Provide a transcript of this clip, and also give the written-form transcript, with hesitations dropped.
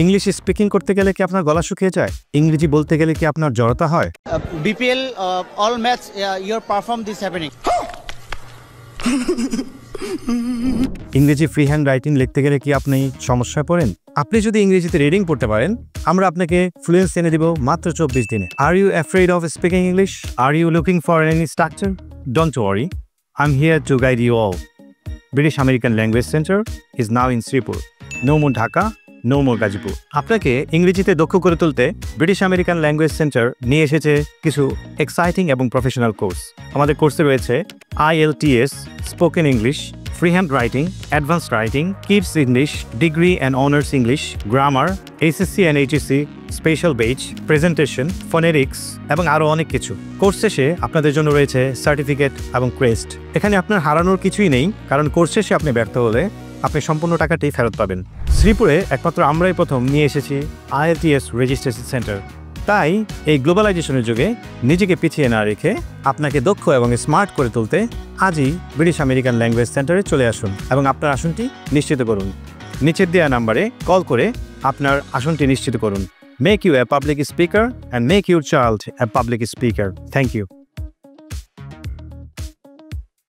English speaking করতে গেলে কি আপনার গলা শুকিয়ে যায়? ইংরেজি বলতে গেলে কি আপনার জড়তা হয়? BPL, all match, your perform this happening. ইংরেজি ফ্রি হ্যান্ড রাইটিং লিখতে গেলে কি আপনি সমস্যায় পড়েন? আপনি যদি ইংরেজিতে রিডিং পড়তে পারেন, আমরা আপনাকে ফ্লুয়েন্সি এনে দিব মাত্র 24 দিনে। Are you afraid of speaking English? Are you looking for any structure? Don't worry, I'm here to guide you all. British American Language Center is now in Sripur. No more Dhaka, no more Gazipur. আপনাকে ইংরেজিতে দক্ষ করে তুলতে British American language centre নিয়ে এসেছে কিছু exciting এবং professional course. আমাদের কোর্সে রয়েছে IELTS, spoken English, free hand writing, advanced writing, kids English, degree and honours English, grammar, SSC and HSC, special batch, presentation, phonetics এবং আরও অনেক কিছু। কোর্স শেষে আপনাদের জন্য রয়েছে সার্টিফিকেট এবং ক্রেস্ট। এখানে আপনার হারানোর কিছুই নেই, কারণ কোর্স শেষে আপনি ব্যর্থ হলে আপনি সম্পূর্ণ টাকাটি ফেরত পাবেন। শ্রীপুরে একমাত্র আমরাই প্রথম নিয়ে এসেছি IELTS রেজিস্ট্রেশন সেন্টার। তাই এই গ্লোবালাইজেশনের যুগে নিজেকে পিছিয়ে না রেখে আপনাকে দক্ষ এবং স্মার্ট করে তুলতে আজই ব্রিটিশ আমেরিকান ল্যাঙ্গুয়েজ সেন্টারে চলে আসুন এবং আপনার আসনটি নিশ্চিত করুন। নিচের দেওয়া নাম্বারে কল করে আপনার আসনটি নিশ্চিত করুন। Make you a public speaker and make your child a public speaker. Thank you.